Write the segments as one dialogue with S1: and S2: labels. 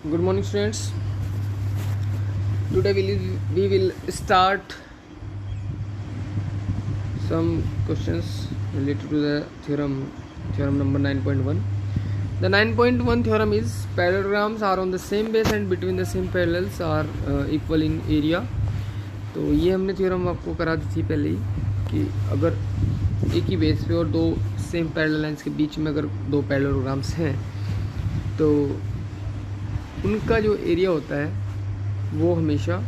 S1: Good morning, students. Today we will start some questions related to the theorem number 9.1. The 9.1 theorem is parallelograms are on the same base and between the same parallels are equal in area. तो ये हमने theorem आपको करा दी थी पहले ही कि अगर एक ही बेस पे और दो सेम पैरेलल लाइंस के बीच में अगर दो पैरेललोग्राम्स हैं तो उनका जो एरिया होता है वो हमेशा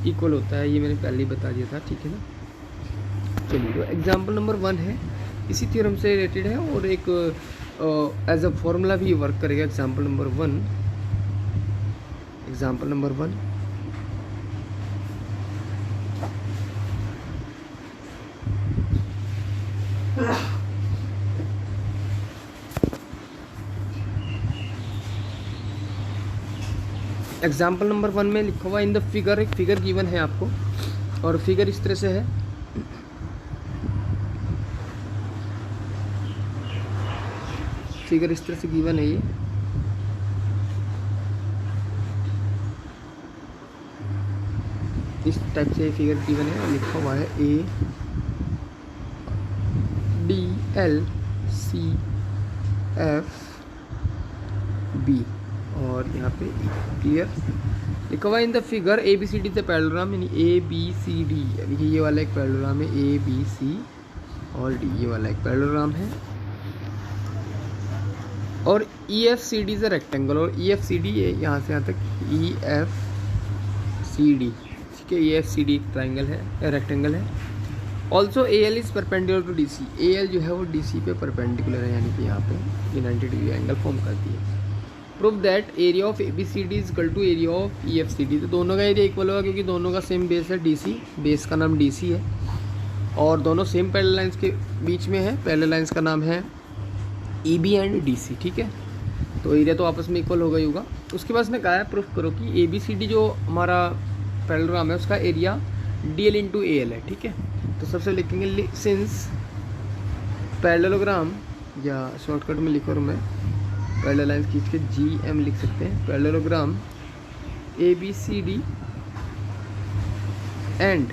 S1: इक्वल होता है। ये मैंने पहले ही बता दिया था, ठीक है ना। चलिए, तो एग्जांपल नंबर 1 है, इसी थ्योरम से रिलेटेड है और एक एज अ फॉर्मूला भी वर्क करेगा। एग्जांपल नंबर 1 एग्जाम्पल नंबर 1 में लिखा हुआ इन द फिगर, एक फिगर गिवन है आपको और फिगर इस तरह से है। फिगर इस तरह से गिवन है, ये इस टाइप से फिगर गिवन है और लिखा हुआ है ADLCFB और यहाँ पे क्लियर लिखा हुआ in the figure ABCD the parallelogram, यानी ABCD। देखिए ये वाला एक पैरेललोग्राम है, ABC और D ये वाला एक पैरेललोग्राम है और EFCD इज अ रेक्टेंगल और EFCD है यहाँ से यहाँ तक EFCD, ठीक है। EFCD एक ट्राइंगल है, रेक्टेंगल है। Also AL is perpendicular to DC, AL जो है वो DC पे परपेंडिकुलर है, यानी कि यहाँ पे ये 90 डिग्री एंगल फॉर्म करती है। Prove that area of ABCD is equal to area of EFCD, तो दोनों का एरिया इक्वल होगा क्योंकि दोनों का सेम बेस है DC, बेस का नाम DC है और दोनों सेम पैरेलल लाइंस के बीच में है। पैरेलल लाइंस का नाम है EB एंड DC, ठीक है। तो एरिया तो आपस में इक्वल होगा ही होगा। उसके बाद ने कहा है प्रूफ करो कि ABCD जो हमारा पैरेललोग्राम है उसका एरिया DL इंटू AL है, ठीक है। तो सबसे लिखेंगे सिंस पैरेललोग्राम, या शॉर्टकट में लिखो मैं पैरेलल लाइंस खींच के GM लिख सकते हैं। Parallelogram ABCD and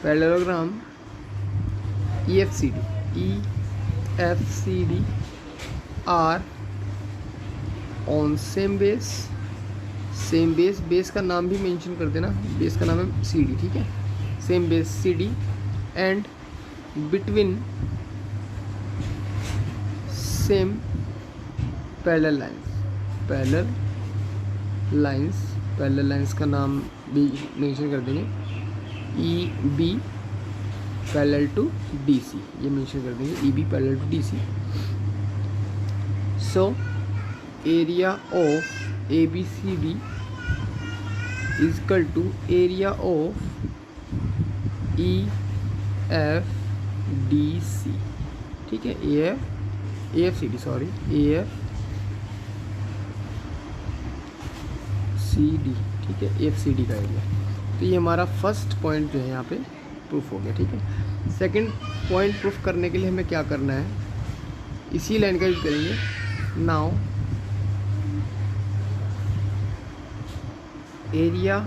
S1: parallelogram EFCD are on same base, base का नाम भी मेंशन कर देना, बेस का नाम है CD, ठीक है। Same base CD and between same parallel lines का नाम भी मेंशन कर देंगे, EB पैरेलल टू DC, ये मेंशन कर देंगे EB parallel to DC। So area of ABCD is equal to area of EFDC, ठीक है। AFCD, ठीक है, AFCD का एरिया। तो ये हमारा फर्स्ट पॉइंट जो है यहाँ पे प्रूफ हो गया, ठीक है। सेकंड पॉइंट प्रूफ करने के लिए हमें क्या करना है, इसी लाइन का यूज करेंगे। Now area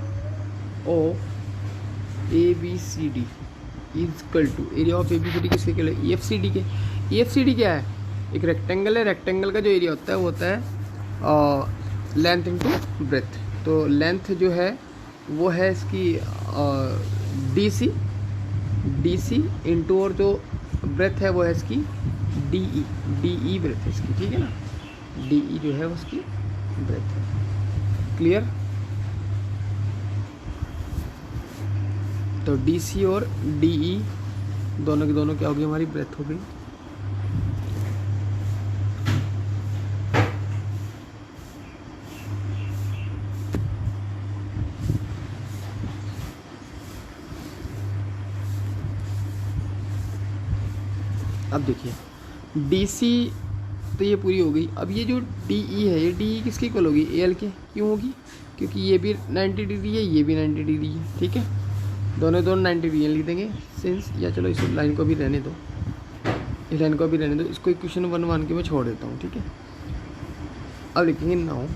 S1: of ABCD is equal to area of ABCD किसके के लिए, EFCD के। EFCD क्या है, एक रेक्टेंगल है। रेक्टेंगल का जो एरिया होता है वो होता है लेंथ इंटू ब्रेथ। तो लेंथ जो है वो है इसकी DC इंटू और जो ब्रेथ है वो है इसकी DE ब्रेथ है इसकी, ठीक है ना। DE जो है उसकी ब्रेथ है, क्लियर। तो DC और DE दोनों की दोनों क्या होगी, हमारी ब्रेथ हो गई। अब देखिए DC तो ये पूरी हो गई। अब ये जो DE है, ये DE किसकी इक्वल होगी, AL के। क्यों होगी, क्योंकि ये भी 90 डिग्री है, ये भी 90 डिग्री है, ठीक है। दोनों 90 डिग्री लिख देंगे सिंस, या चलो इस लाइन को भी रहने दो, इस लाइन को भी रहने दो, इसको इक्वेशन 1 मान के मैं छोड़ देता हूँ, ठीक है। अब लिखेंगे नाउ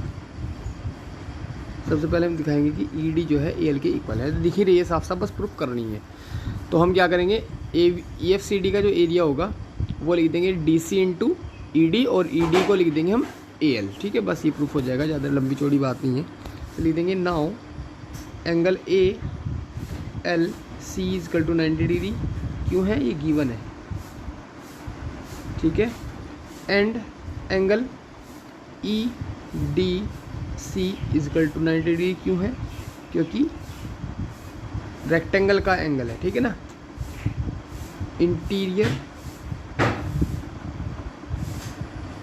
S1: सबसे पहले हम दिखाएंगे कि ED जो है AL के इक्वल है। तो दिख ही रही है साफ साफ, बस प्रूफ करनी है। तो हम क्या करेंगे, EFCD का जो एरिया होगा वो लिख देंगे DC इंटू ED, और ED को लिख देंगे हम AL। ठीक है, बस ये प्रूफ हो जाएगा, ज़्यादा लंबी चौड़ी बात नहीं है। तो लिख देंगे now angle ALC is equal to 90 degree. क्यों है, ये गिवन है। ठीक है, and angle EDC is equal to 90 degree. क्यों है, क्योंकि रेक्टेंगल का एंगल है। ठीक है ना, इंटीरियर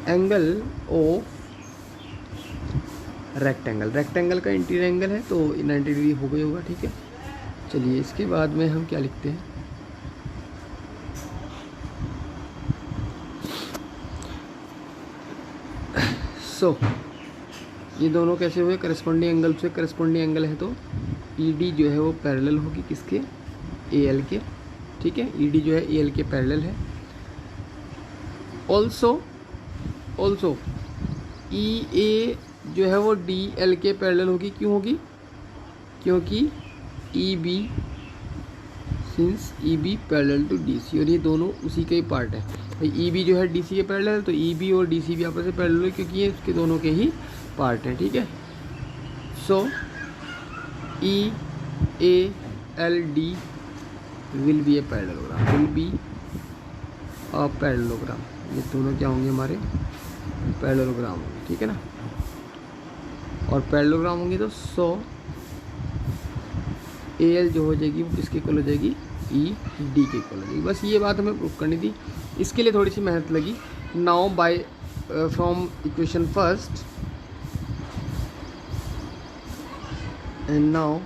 S1: एंगल ऑफ रेक्टेंगल का इंटीरियर एंगल है, तो 90 डिग्री हो गई होगा। ठीक है, चलिए इसके बाद में हम क्या लिखते हैं, ये दोनों कैसे हुए, करस्पॉन्डिंग एंगल से करस्पॉन्डिंग एंगल है, तो ED जो है वो पैरेलल होगी किसके, AL के। ठीक है, ED जो है AL के पैरेलल है। ऑल्सो EA जो है वो DL के पैरेलल होगी। क्यों होगी, क्योंकि EB since EB parallel to DC, और ये दोनों उसी के ही पार्ट है। भाई EB जो है DC के पैरेलल है, तो EB और DC भी आपस में पैरेलल है, क्योंकि ये उसके दोनों के ही पार्ट हैं। ठीक है, सो EALD will be a parallelogram, ये दोनों क्या होंगे, हमारे पैरेललोग्राम होंगे। ठीक है ना, और पैरेललोग्राम होंगे तो AL जो हो जाएगी वो किसके इक्वल हो जाएगी, ED के इक्वल हो जाएगी। बस ये बात हमें प्रूफ करनी थी, इसके लिए थोड़ी सी मेहनत लगी। Now by from equation first and now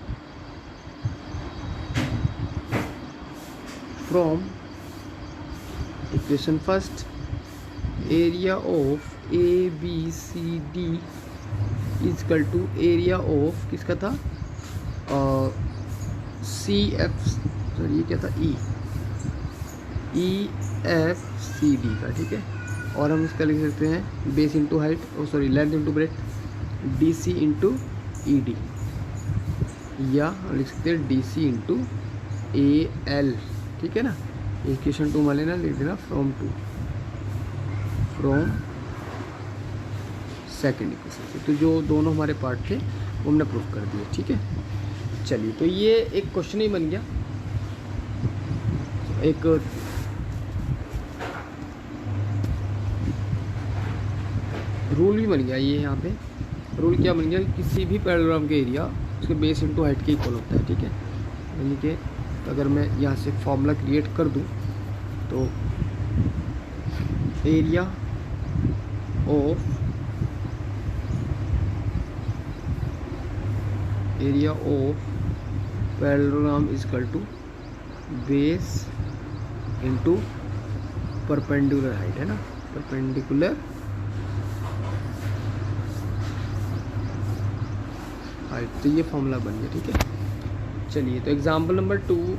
S1: from equation first area of ABCD is equal to area of किसका था, ये क्या था, EFCD का। ठीक है, और हम इसका लिख सकते हैं base into height, length into breadth, DC into ED, या लिख सकते हैं DC इंटू AL। ठीक है ना, इक्वेशन 2 मान लेना, लिख देना फ्रॉम सेकेंड इक्वेशन से। तो जो दोनों हमारे पार्ट थे वो हमने प्रूफ कर दिए। ठीक है, चलिए तो ये एक क्वेश्चन ही बन गया, एक रूल भी बन गया। ये यहाँ पे रूल क्या बन गया, किसी भी पैरेललोग्राम के एरिया उसके बेस इंटू हाइट के इक्वल होता है। ठीक है, यानी कि अगर मैं यहाँ से फॉर्मूला क्रिएट कर दूँ तो area of parallelogram is equal to base into perpendicular height, है ना, परपेंडिकुलर हाइट। तो ये फॉर्मूला बन गया। ठीक है, चलिए तो एग्जाम्पल नंबर 2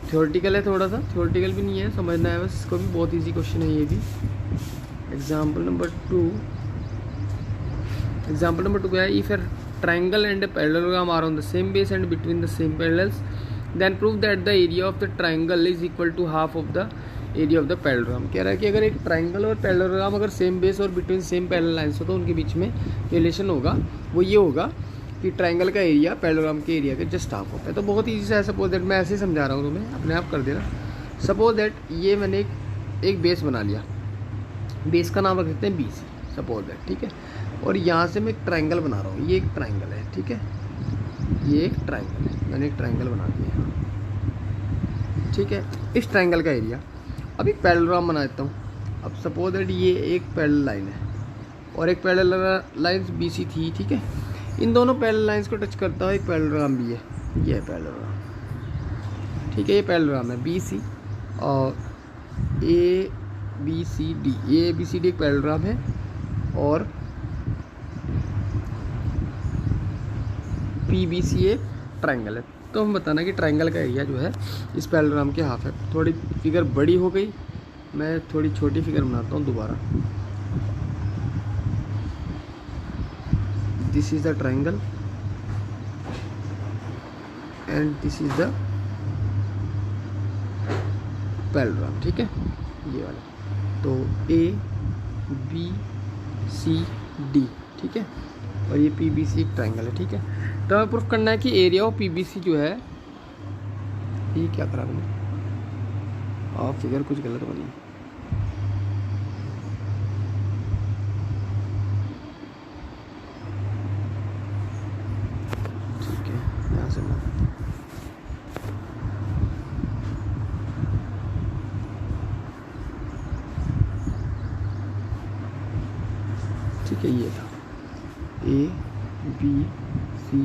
S1: थ्योरेटिकल है, थोड़ा सा थ्योरेटिकल भी नहीं है, समझना है बस इसको भी, बहुत इजी क्वेश्चन है ये भी। एग्जाम्पल नंबर 2 क्या है, if A triangle and a parallelogram are on the same base and between the same parallels, then prove that the area of the triangle is equal to half of the area of the parallelogram। कह रहा है कि अगर एक triangle और parallelogram अगर same base और between same parallel lines हो तो उनके बीच में रिलेशन होगा, वो ये होगा कि ट्राइंगल का एरिया पैरेललोग्राम के एरिया के जस्ट हाफ होता है। तो बहुत ईजी है, सपोज दैट, मैं ऐसे ही समझा रहा हूँ तुम्हें, अपने आप कर देना। सपोज दैट ये मैंने एक बेस बना लिया, बेस का नाम रख देते हैं BC, सपोज दैट। ठीक है, और यहाँ से मैं एक ट्राइंगल बना रहा हूँ, ये एक ट्राइंगल है। ठीक है, ये एक ट्राइंगल है, मैंने एक ट्राइंगल बना दिया। ठीक है, इस ट्राइंगल का एरिया, अभी पैरेललोग्राम बना देता हूँ। अब सपोज दैट ये एक पैरेलल लाइन है और एक पैरेलल लाइन BC थी। ठीक है, इन दोनों पैरेलल लाइंस को टच करता हुआ एक पैरेललोग्राम भी है, ये है पैरेललोग्राम। ठीक है, ये पैरेललोग्राम है BC और ABCD, ये ABCD एक पैरेललोग्राम है, और PBC एक ट्राइंगल है। तो हम बताना कि ट्राइंगल का एरिया जो है इस पैरेललोग्राम के हाफ है। थोड़ी फिगर बड़ी हो गई, मैं थोड़ी छोटी फिगर बनाता हूँ दोबारा। This is the triangle and this is the parallelogram, ठीक है, ये वाला। तो ए बी सी डी, ठीक है, और ये पी बी सी एक ट्राइंगल है, ठीक है। तो हमें प्रूफ करना है कि area of P B C जो है, ये क्या करा मैंने, और फिगर कुछ गलत बनी, ठीक है, यहाँ से ठीक है, ये था A B C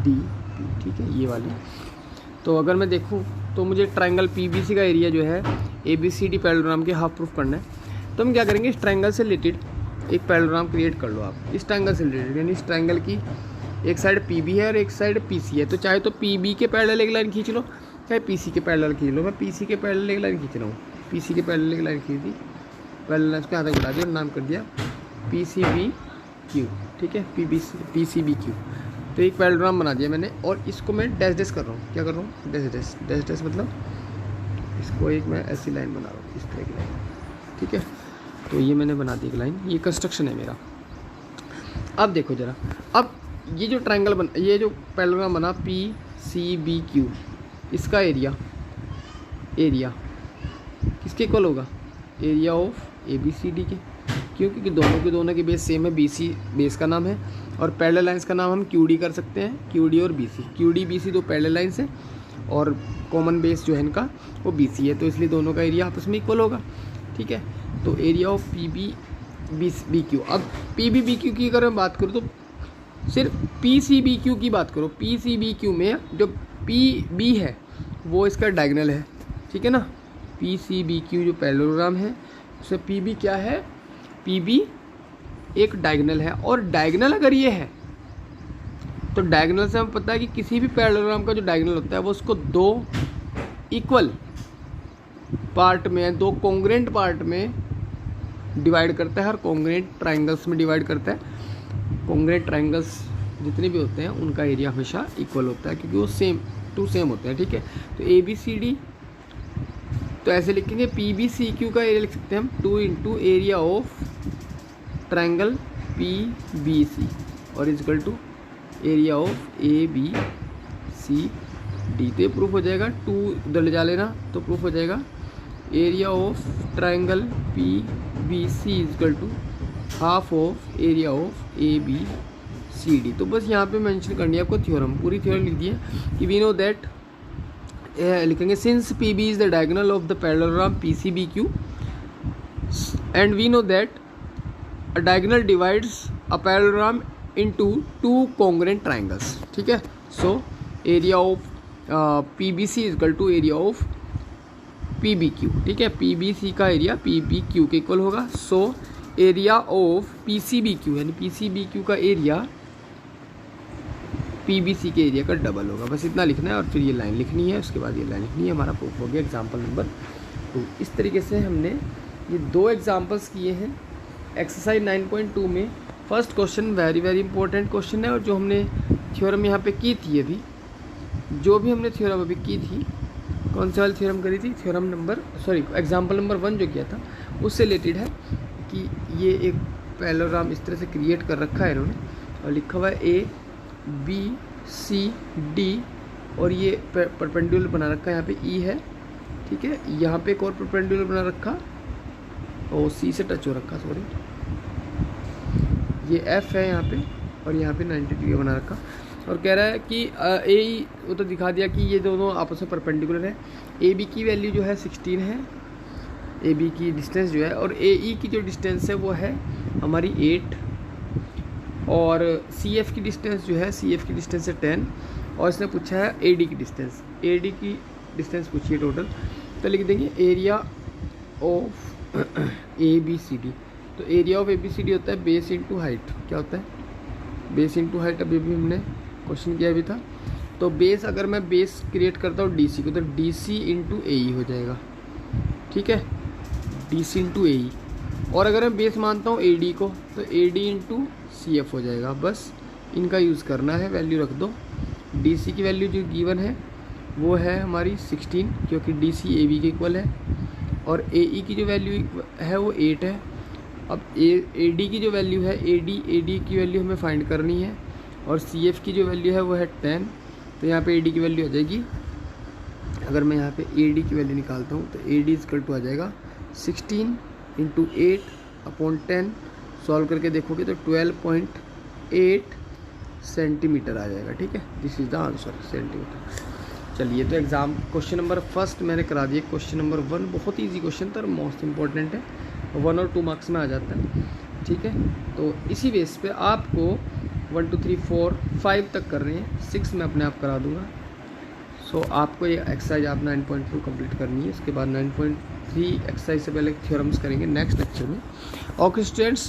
S1: D P, ठीक है, ये वाली। तो अगर मैं देखूं तो मुझे ट्रायंगल पी बी सी का एरिया जो है A B C D parallelogram के हाफ प्रूफ करना है। तो हम क्या करेंगे, इस ट्रायंगल से रिलेटेड एक पैरेललोग्राम क्रिएट कर लो आप, इस ट्रायंगल से रिलेटेड, यानी इस ट्रायंगल की एक साइड पी बी है और एक साइड पी सी है। तो चाहे तो पी बी के पैरेलल एक लाइन खींच लो, चाहे पी सी के पैरेलल खींच लो। मैं पी सी के पैरेलल एक लाइन खींच रहा हूँ, पी सी के पैरेलल एक लाइन खींच दी, पैरेलल उसके हाथ तक बढ़ा दिया और नाम कर दिया पी सी बी क्यू, ठीक है, पी सी बी क्यू। तो एक पैरेललोग्राम बना दिया मैंने, और इसको मैं डैश डैश कर रहा हूँ, क्या कर रहा हूँ, डैश डैश, डैश डैश मतलब इसको एक मैं ऐसी लाइन बना रहा हूँ, इस तरह की लाइन, ठीक है। तो ये मैंने बना दी एक लाइन, ये कंस्ट्रक्शन है मेरा। अब देखो जरा, अब ये जो ट्रायंगल बन, ये जो पैरेललोग्राम बना पी सी बी क्यू, इसका एरिया किसके इक्वल होगा, area of A B C D के, क्योंकि दोनों के बेस सेम है, बी सी बेस का नाम है, और पैरेलल लाइंस का नाम हम क्यू डी कर सकते हैं, क्यू डी और B C. Q D B C दो पैरेलल लाइंस हैं, और कॉमन बेस जो है इनका वो बी सी है, तो इसलिए दोनों का एरिया आपस में इक्वल होगा, ठीक है। तो area of P B B Q, अब पी बी बी क्यू की अगर मैं बात करूँ तो सिर्फ पी सी बी क्यू की बात करो, पी सी बी क्यू में जो पी बी है वो इसका डायगोनल है, ठीक है ना। पी सी बी क्यू जो पैरेललोग्राम है उसमें पी बी क्या है, पी बी एक डायगोनल है, और डायगोनल अगर ये है तो डायगोनल से हमें पता है कि किसी भी पैरेललोग्राम का जो डायगोनल होता है वो उसको दो इक्वल पार्ट में, दो कॉन्ग्रुएंट पार्ट में डिवाइड करता है, और कॉन्ग्रुएंट ट्रायंगल्स में डिवाइड करता है। कॉन्ग्रुएंट ट्रायंगल्स जितने भी होते हैं उनका एरिया हमेशा इक्वल होता है, क्योंकि वो सेम होते हैं, ठीक है। तो ए बी सी डी, तो ऐसे लिखेंगे पी बी सी क्यू का एरिया लिख सकते हैं हम 2 into area of triangle P B C, और equal to area of A B C D. तो ये प्रूफ हो जाएगा, 2 उधर ले जा लेना तो प्रूफ हो जाएगा area of triangle P B C is equal to half of area of A B C D. तो बस यहाँ पे मेंशन करनी है आपको थ्योरम, पूरी थ्योरम लिख दी है कि वी नो दैट, लिखेंगे since P B is the diagonal of the parallelogram P C B Q, and we know that a diagonal divides a parallelogram into two congruent triangles, ठीक है। so area of PBC is equal to area of PBQ, ठीक है, PBC का area PBQ के equal होगा। so area of PCBQ यानी PCBQ का area PBC के एरिया का डबल होगा। बस इतना लिखना है और फिर ये लाइन लिखनी है, उसके बाद ये लाइन लिखनी है, हमारा प्रूफ हो गया एग्जाम्पल नंबर 2। इस तरीके से हमने ये 2 एग्जाम्पल्स किए हैं एक्सरसाइज 9.2 में। First question very important question है, और जो हमने थ्योरम यहाँ पे की थी अभी, जो भी हमने थ्योरम अभी की थी, कौन सी वाली थ्योरम करी थी, थ्योरम नंबर एग्जाम्पल नंबर 1 जो किया था उससे रिलेटेड है कि ये एक पैरेललोग्राम इस तरह से क्रिएट कर रखा है इन्होंने, और लिखा हुआ है ए बी सी डी, और ये परपेंडिकुलर बना रखा है, यहाँ पे ई है, ठीक है, यहाँ पे एक और परपेंडिकुलर बना रखा, और सी से टच हो रखा, सॉरी, ये एफ है यहाँ पे, और यहाँ पे 90 डिग्री बना रखा, और कह रहा है कि ए वो तो दिखा दिया कि ये दोनों आपस में परपेंडिकुलर है। ए बी की वैल्यू जो है 16 है, ए बी की डिस्टेंस जो है, और ए ई की जो डिस्टेंस है वो है हमारी 8, और सी एफ की डिस्टेंस जो है, सी एफ की डिस्टेंस है 10, और इसने पूछा है ए डी की डिस्टेंस, ए डी की डिस्टेंस पूछिए टोटल। तो लिख देंगे area of A B C D. तो area of A B C D होता है बेस इंटू हाइट, क्या होता है, बेस इंटू हाइट, अभी भी हमने क्वेश्चन किया भी था। तो बेस, अगर मैं बेस क्रिएट करता हूँ डी सी को, तो डी सी इंटू ए ई हो जाएगा, ठीक है, डी सी इंटू ए ई। और अगर मैं बेस मानता हूँ ए डी को, तो A D into C F हो जाएगा। बस इनका यूज़ करना है, वैल्यू रख दो। डी सी की वैल्यू जो गिवन है वो है हमारी 16, क्योंकि डी सी ए बी के इक्वल है, और ए ई की जो वैल्यू है वो 8 है। अब ए डी की जो वैल्यू है, ए डी की वैल्यू हमें फाइंड करनी है, और सी एफ की जो वैल्यू है वो है 10। तो यहाँ पे ए डी की वैल्यू आ जाएगी, अगर मैं यहाँ पे ए डी की वैल्यू निकालता हूँ तो ए डी इजकल टू आ जाएगा 16 इंटू 8/10। सॉल्व करके देखोगे तो 12.8 सेंटीमीटर आ जाएगा। ठीक है, this is the answer, centimetre. चलिए, तो एग्ज़ाम क्वेश्चन नंबर फर्स्ट मैंने करा दिया। क्वेश्चन नंबर 1 बहुत ईजी क्वेश्चन था, मोस्ट इंपॉर्टेंट है, 1 और 2 मार्क्स में आ जाता है। ठीक है, तो इसी बेस पे आपको 1 2 3 4 5 तक कर रहे हैं, 6 मैं अपने आप करा दूंगा। सो आपको ये एक्सरसाइज आप 9.2 कंप्लीट करनी है। इसके बाद 9.3 एक्सरसाइज से पहले थ्योरम्स करेंगे नेक्स्ट लेक्चर में। Okay students.